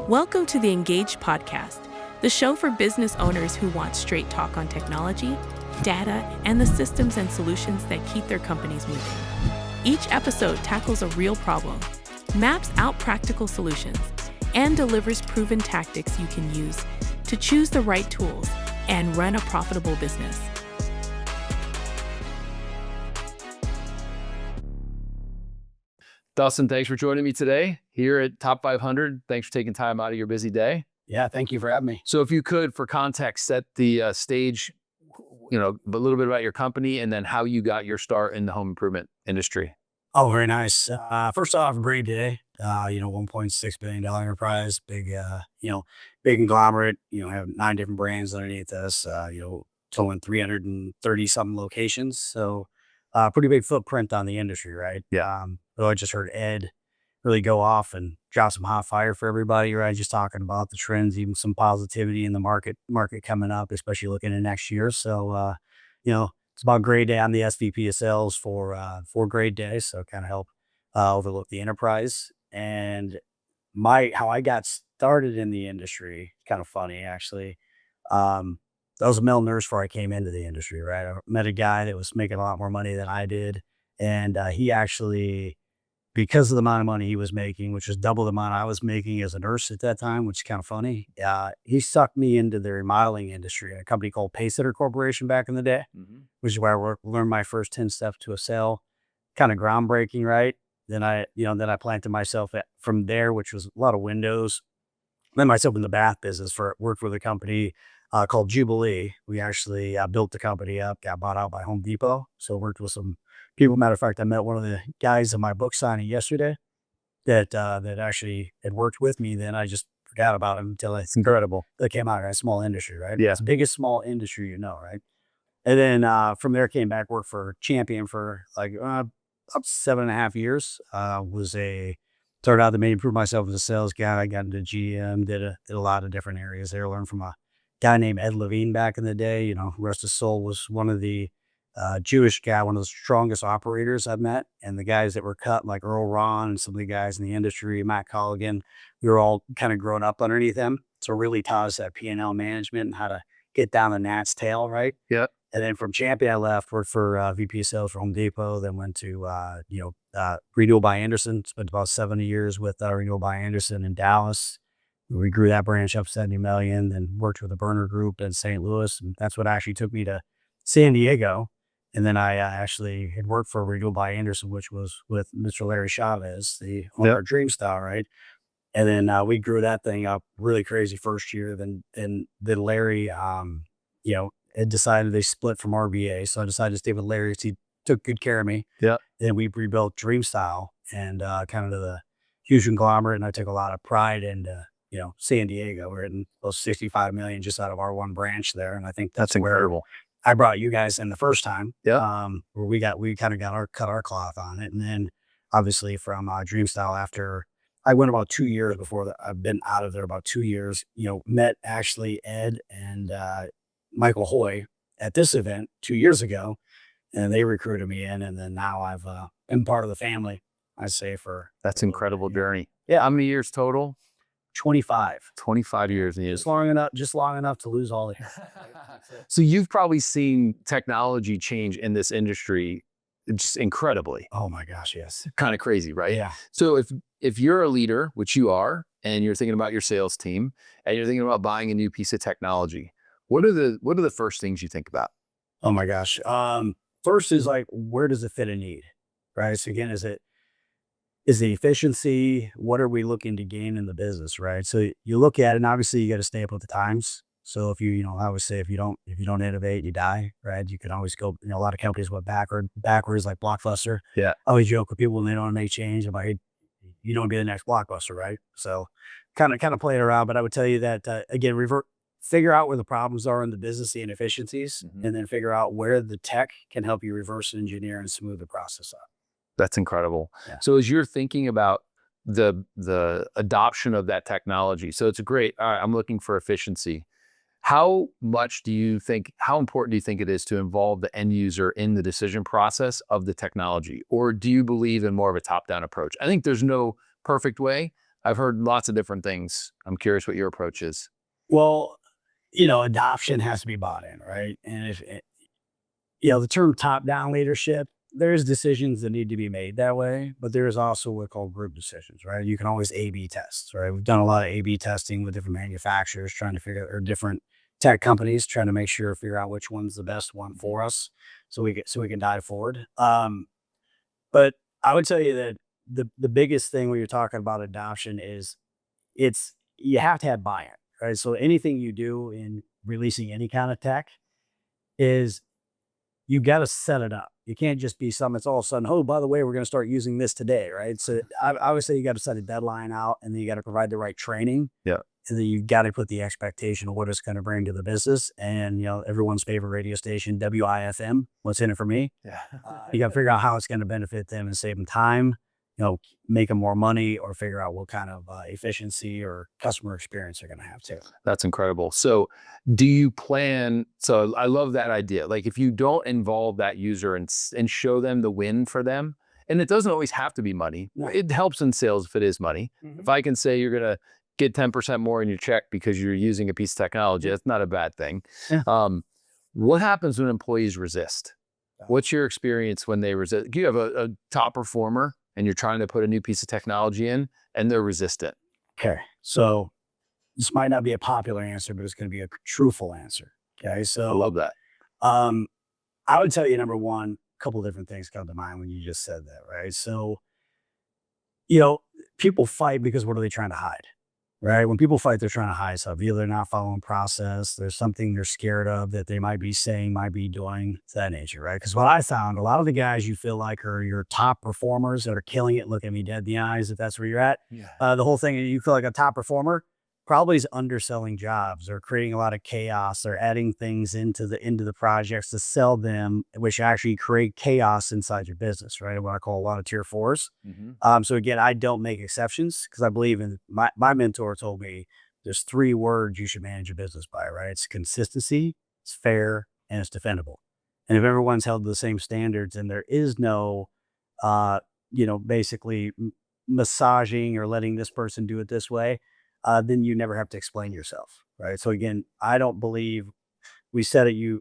Welcome to the Ingaged Podcast, the show for business owners who want straight talk on technology, data, and the systems and solutions that keep their companies moving. Each episode tackles a real problem, maps out practical solutions, and delivers proven tactics you can use to choose the right tools and run a profitable business. Dustin, thanks for joining me today here at Top 500. Thanks for taking time out of your busy day. Yeah, thank you for having me. So if you could, for context, set the stage, a little bit about your company and then how you got your start in the home improvement industry. Oh, very nice. First off, great day. $1.6 billion enterprise, big conglomerate, have 9 different brands underneath us, totaling 330 something locations. So pretty big footprint on the industry, right? Yeah. So I just heard Ed really go off and drop some hot fire for everybody, right? Just talking about the trends, even some positivity in the market coming up, especially looking at next year. So, it's about Great Day. I'm the SVP of sales for Great Day. So kind of help overlook the enterprise. And how I got started in the industry, kind of funny actually. I was a male nurse before I came into the industry, right? I met a guy that was making a lot more money than I did. And he actually, because of the amount of money he was making, which was double the amount I was making as a nurse at that time, which is kind of funny, he sucked me into the remodeling industry at a company called Pacesetter Corporation back in the day, which is where I learned my first 10 steps to a sale. Kind of groundbreaking, right? Then I planted myself from there, which was a lot of windows. Then myself in the bath business worked with a company called Jubilee. We actually built the company up, got bought out by Home Depot. So worked with some people. Matter of fact, I met one of the guys in my book signing yesterday that actually had worked with me. Then I just forgot about him until it's incredible. That came out of a small industry, right? Yeah. It's the biggest small industry, right? And then from there came back, worked for Champion for up to 7.5 years. Started out to improve myself as a sales guy. I got into GM, did a lot of different areas there. Learned from a guy named Ed Levine back in the day. Rest his soul, was one of the Jewish guy, one of the strongest operators I've met. And the guys that were cut, like Earl Ron and some of the guys in the industry, Matt Colligan, we were all kind of growing up underneath them. So really taught us that P&L management and how to get down the gnat's tail, right? Yeah. And then from Champion, I left, worked for VP of Sales for Home Depot, then went to, Renewal by Anderson, spent about 70 years with Renewal by Anderson in Dallas. We grew that branch up 70 million, then worked with the Burner Group in St. Louis. And that's what actually took me to San Diego. And then I actually had worked for Renewal by Anderson, which was with Mr. Larry Chavez, the owner of Dreamstyle, right? And then we grew that thing up really crazy first year. Then Larry, had decided they split from RBA. So I decided to stay with Larry. He took good care of me. Yeah. Then we rebuilt Dreamstyle and kind of the huge conglomerate. And I took a lot of pride in, San Diego. We're hitting those 65 million just out of our one branch there. And I think That's incredible. I brought you guys in the first time. Yeah. Where we kind of cut our cloth on it. And then obviously from Dreamstyle, after I went about 2 years before that, I've been out of there about 2 years, met actually Ed and Michael Hoy at this event 2 years ago, and they recruited me in. And then now I've been part of the family, I'd say, for That's incredible journey. Yeah. How many years total? 25. 25 years. Just long enough to lose all the hair. So you've probably seen technology change in this industry just incredibly. Oh my gosh, yes. Kind of crazy, right? Yeah. So if you're a leader, which you are, and you're thinking about your sales team and you're thinking about buying a new piece of technology, what are the first things you think about? Oh my gosh. First is where does it fit a need, right? So again, is the efficiency? What are we looking to gain in the business, right? So you look at it, and obviously you got to stay up with the times. So if I always say, if you don't innovate, you die, right? You can always go, a lot of companies went backwards like Blockbuster. Yeah. I always joke with people when they don't make change. I'm like, you don't be the next Blockbuster, right? So kind of play it around. But I would tell you that, again, figure out where the problems are in the business, the inefficiencies, and then figure out where the tech can help you reverse engineer and smooth the process up. That's incredible. Yeah. So as you're thinking about the adoption of that technology, so it's all right, I'm looking for efficiency. How important do you think it is to involve the end user in the decision process of the technology? Or do you believe in more of a top-down approach? I think there's no perfect way. I've heard lots of different things. I'm curious what your approach is. Well, adoption has to be bought in, right? And if the term top-down leadership, there's decisions that need to be made that way, but there is also what called group decisions, right? You can always A/B test, right? We've done a lot of A/B testing with different manufacturers trying to or different tech companies trying to figure out which one's the best one for us, so we can dive forward. But I would tell you that the biggest thing when you're talking about adoption is you have to have buy-in, right? So anything you do in releasing any kind of tech is you got to set it up. You can't just be something that's all of a sudden, oh, by the way, we're going to start using this today, right? So I would say you got to set a deadline out, and then you got to provide the right training. Yeah. And then you got to put the expectation of what it's going to bring to the business. And, everyone's favorite radio station, WIFM, what's in it for me? Yeah. You got to figure out how it's going to benefit them and save them time, make them more money, or figure out what kind of efficiency or customer experience they're going to have too. That's incredible. So do you plan, so I love that idea. Like if you don't involve that user and show them the win for them, and it doesn't always have to be money. No. It helps in sales if it is money. Mm-hmm. If I can say you're going to get 10% more in your check because you're using a piece of technology, that's not a bad thing. Yeah. What happens when employees resist? What's your experience when they resist? Do you have a top performer and you're trying to put a new piece of technology in and they're resistant? Okay. So this might not be a popular answer, but it's going to be a truthful answer. Okay. So I love that. I would tell you, number one, a couple of different things come to mind when you just said that, right? So, people fight because what are they trying to hide? Right? When people fight, they're trying to hide stuff. Either they're not following process, there's something they're scared of that they might be saying, might be doing, that nature, right? Because what I found, a lot of the guys you feel like are your top performers that are killing it, look at me dead in the eyes if that's where you're at. Yeah. The whole thing, you feel like a top performer, probably is underselling jobs or creating a lot of chaos or adding things into the projects to sell them, which actually create chaos inside your business, right? What I call a lot of tier 4s. Mm-hmm. So again, I don't make exceptions because I believe in my mentor told me there's 3 words you should manage a business by, right? It's consistency, it's fair, and it's defendable. And if everyone's held to the same standards and there is no, basically massaging or letting this person do it this way, then you never have to explain yourself, right? So again, I don't believe we said it. You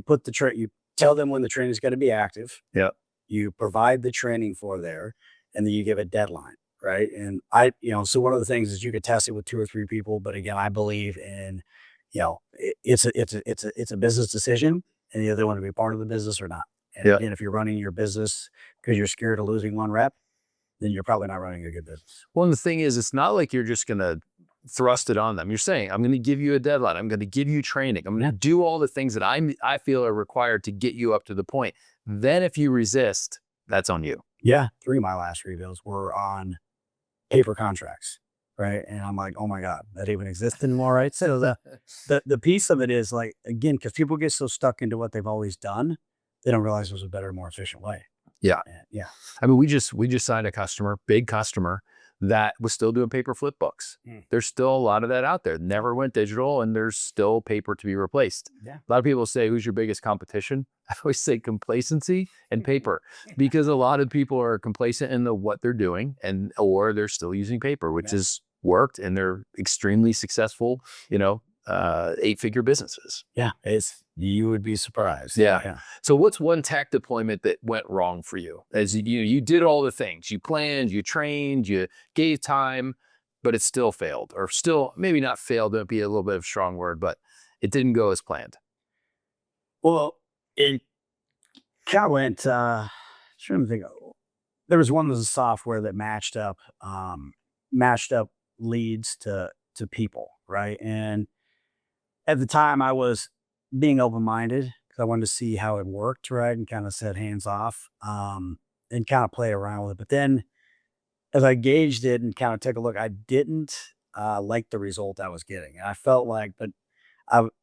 put you tell them when the training is going to be active. Yeah. You provide the training for there, and then you give a deadline, right? And so one of the things is you could test it with 2 or 3 people, but again, I believe in, it's a business decision, and you either want to be part of the business or not. And if you're running your business because you're scared of losing 1 rep, then you're probably not running a good business. Well, and the thing is, it's not like you're just going to thrust it on them. You're saying, I'm going to give you a deadline. I'm going to give you training. I'm going to do all the things that I feel are required to get you up to the point. Then if you resist, that's on you. Yeah. 3 of my last rebuilds were on paper contracts, right? And I'm like, oh my God, that even exists anymore, right? So the piece of it is like, again, because people get so stuck into what they've always done, they don't realize there's a better, more efficient way. Yeah. Yeah. I mean, we just signed a customer, big customer, that was still doing paper flip books. There's still a lot of that out there. Never went digital, and there's still paper to be replaced. Yeah. A lot of people say, who's your biggest competition? I always say complacency and paper, because a lot of people are complacent in what they're doing, or they're still using paper, which has worked, and they're extremely successful, 8-figure businesses. Yeah. You would be surprised. Yeah. So what's one tech deployment that went wrong for you? As you did all the things, you planned, you trained, you gave time, but it still failed, or still maybe not failed, that'd be a little bit of a strong word, but it didn't go as planned. Well, it kind of went, trying to think, there was one that was a software that matched up leads to people, right? And at the time I was being open-minded because I wanted to see how it worked, right? And kind of set hands off, and kind of play around with it. But then as I gauged it and kind of took a look, I didn't like the result I was getting. And I felt like, but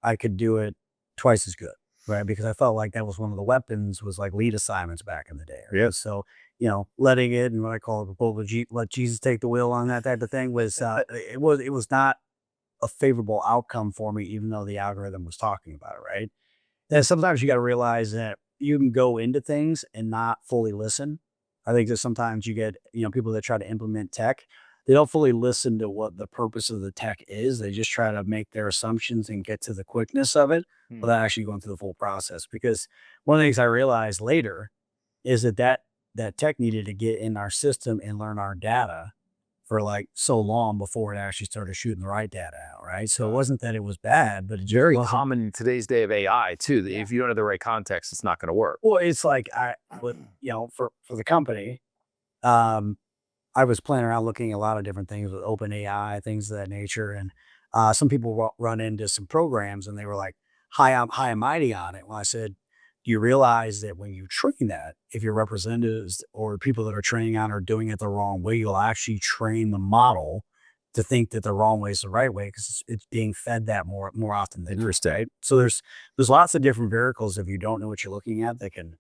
I could do it twice as good, right? Because I felt like that was one of the weapons, was like lead assignments back in the day. Right? Yeah. So, letting it, and what I call it, let Jesus take the wheel on that type of thing, was, it was not a favorable outcome for me, even though the algorithm was talking about it, right? And sometimes you got to realize that you can go into things and not fully listen. I think that sometimes you get, people that try to implement tech, don't fully listen to what the purpose of the tech is. They just try to make their assumptions and get to the quickness of it without actually going through the full process. Because one of the things I realized later is that tech needed to get in our system and learn our data for like so long before it actually started shooting the right data out, right? So it wasn't that it was bad, but it just Very wasn't. common in today's day of AI too. That if you don't have the right context, it's not going to work. Well, it's like I would, for the company, um, I was playing around looking at a lot of different things with open AI, things of that nature. And some people run into some programs and they were like high and mighty on it. Well, I said, do you realize that when you train that, if your representatives or people that are training on are doing it the wrong way, you'll actually train the model to think that the wrong way is the right way because it's being fed that more often than not, right? So there's lots of different variables if you don't know what you're looking at that can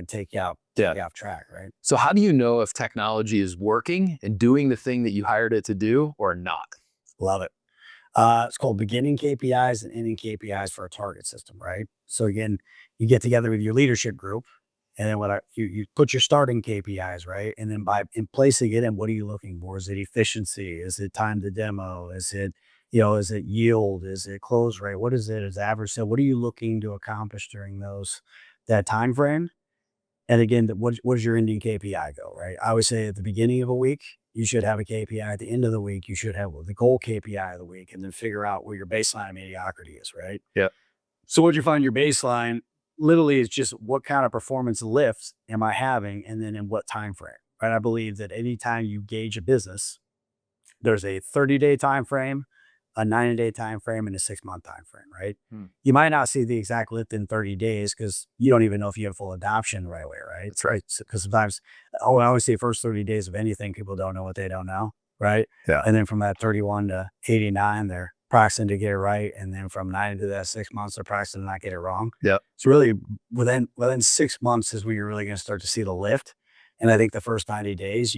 take you out, take you off track, right? So how do you know if technology is working and doing the thing that you hired it to do or not? Love it. It's called beginning KPIs and ending KPIs for a target system, right? So again, you get together with your leadership group, and then you put your starting KPIs, right? And then in placing it, and what are you looking for? Is it efficiency? Is it time to demo? Is it is it yield? Is it close rate? What is it? Is it average sale? What are you looking to accomplish during that time frame? And again, what does your ending KPI go, right? I always say at the beginning of a week, you should have a KPI. At the end of the week, you should have the goal KPI of the week, and then figure out where your baseline of mediocrity is, right? Yeah. So what you find your baseline literally is just what kind of performance lifts am I having, and then in what time frame, right? I believe that anytime you gauge a business, there's a 30-day time frame, a 90-day time frame, and a 6-month time frame, right? You might not see the exact lift in 30 days because you don't even know if you have full adoption right away, right? That's right. Because sometimes, I always say first 30 days of anything, people don't know what they don't know, right? Yeah. And then from that 31 to 89, they're practicing to get it right. And then from 90 to that 6 months, they're practicing to not get it wrong. Yeah. So really within 6 months is where you're really going to start to see the lift. And I think the first 90 days,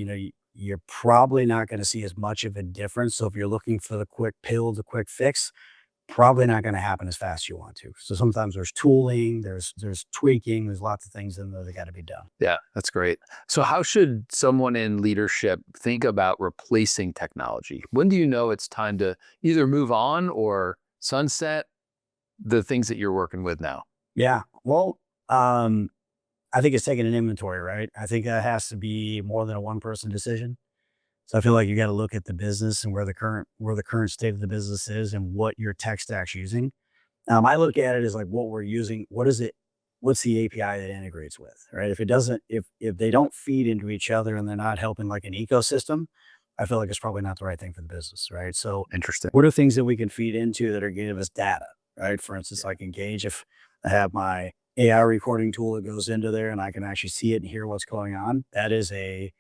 you're probably not going to see as much of a difference. So if you're looking for the quick pill, the quick fix, probably not going to happen as fast as you want to. So sometimes there's tooling, there's tweaking, there's lots of things in there that got to be done. Yeah, that's great. So how should someone in leadership think about replacing technology? When do you know it's time to either move on or sunset the things that you're working with now? Yeah. Well, I think it's taking an inventory, right? I think that has to be more than a one-person decision. So I feel like you got to look at the business and where the current state of the business is and what your tech stack's using. I look at it as like what we're using. What's the API that integrates with, right? If it doesn't, if they don't feed into each other and they're not helping like an ecosystem, I feel like it's probably not the right thing for the business, right? So Interesting. what are things that we can feed into that are giving us data, right? For instance, like Engage, if I have my AI recording tool that goes into there and I can actually see it and hear what's going on, that is a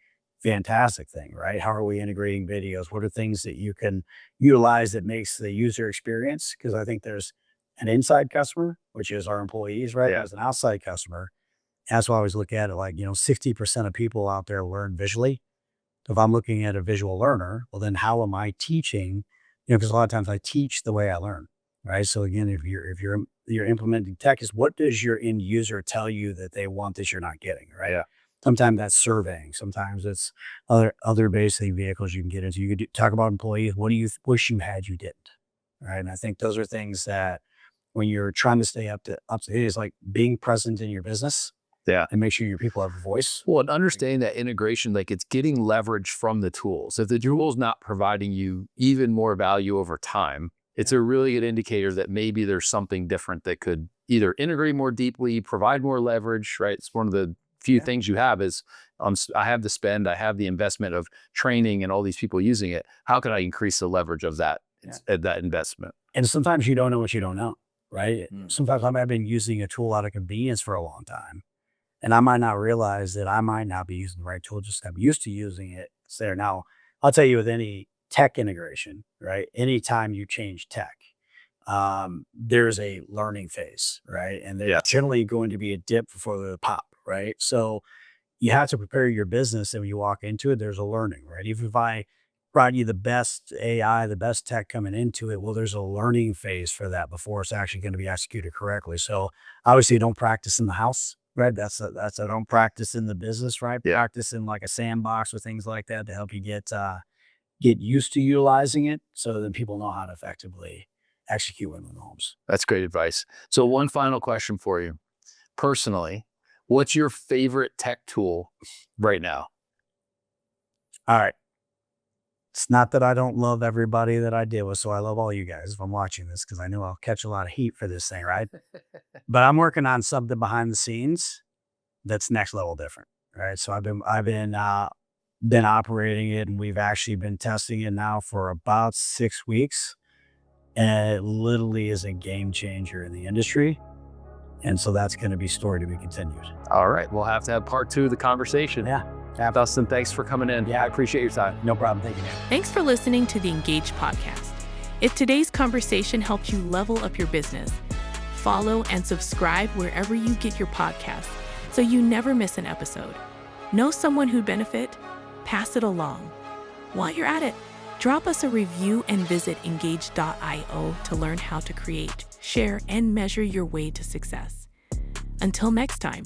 fantastic thing, right? How are we integrating videos? What are things that you can utilize that makes the user experience? Because I think there's an inside customer, which is our employees, right? Yeah. There's an outside customer. That's why I always look at it like, 60% of people out there learn visually. So if I'm looking at a visual learner, well, then how am I teaching? Because a lot of times I teach the way I learn, right? So again, if you're implementing tech, is what does your end user tell you that they want that you're not getting, right? Yeah. Sometimes that's surveying. Sometimes it's other basic vehicles you can get into. You could talk about employees. What do you wish you had you didn't, right? And I think those are things that when you're trying to stay up to date, is like being present in your business. Yeah. And make sure your people have a voice. Well, and understanding that integration, like it's getting leverage from the tools. If the tool's not providing you even more value over time, it's a really good indicator that maybe there's something different that could either integrate more deeply, provide more leverage, right? It's one of the few things you have is I have the spend, I have the investment of training and all these people using it. How can I increase the leverage of that investment? And sometimes you don't know what you don't know, right? Sometimes I've been using a tool out of convenience for a long time. And I might not realize that I might not be using the right tool, just I'm used to using it. It's there. Now, I'll tell you with any tech integration, right? Anytime you change tech, there's a learning phase, right? And there's generally going to be a dip before the pop, right? So you have to prepare your business, and when you walk into it, there's a learning, right? Even if I brought you the best AI, the best tech coming into it, well, there's a learning phase for that before it's actually going to be executed correctly. So obviously don't practice in the house, right? That's a don't practice in the business, right? Yeah. Practice in like a sandbox or things like that to help you get get used to utilizing it so that people know how to effectively execute within the homes. That's great advice. So one final question for you. Personally, what's your favorite tech tool right now? All right. It's not that I don't love everybody that I deal with, so I love all you guys if I'm watching this, because I know I'll catch a lot of heat for this thing, right? But I'm working on something behind the scenes that's next level different, right? So I've been operating it, and we've actually been testing it now for about 6 weeks, and it literally is a game changer in the industry. And so that's going to be story to be continued. All right. We'll have to have part 2 of the conversation. Yeah. Dustin, thanks for coming in. Yeah. I appreciate your time. No problem. Thank you, man. Thanks for listening to the Ingaged Podcast. If today's conversation helped you level up your business, follow and subscribe wherever you get your podcasts so you never miss an episode. Know someone who'd benefit? Pass it along. While you're at it, drop us a review and visit engaged.io to learn how to create, share, and measure your way to success. Until next time.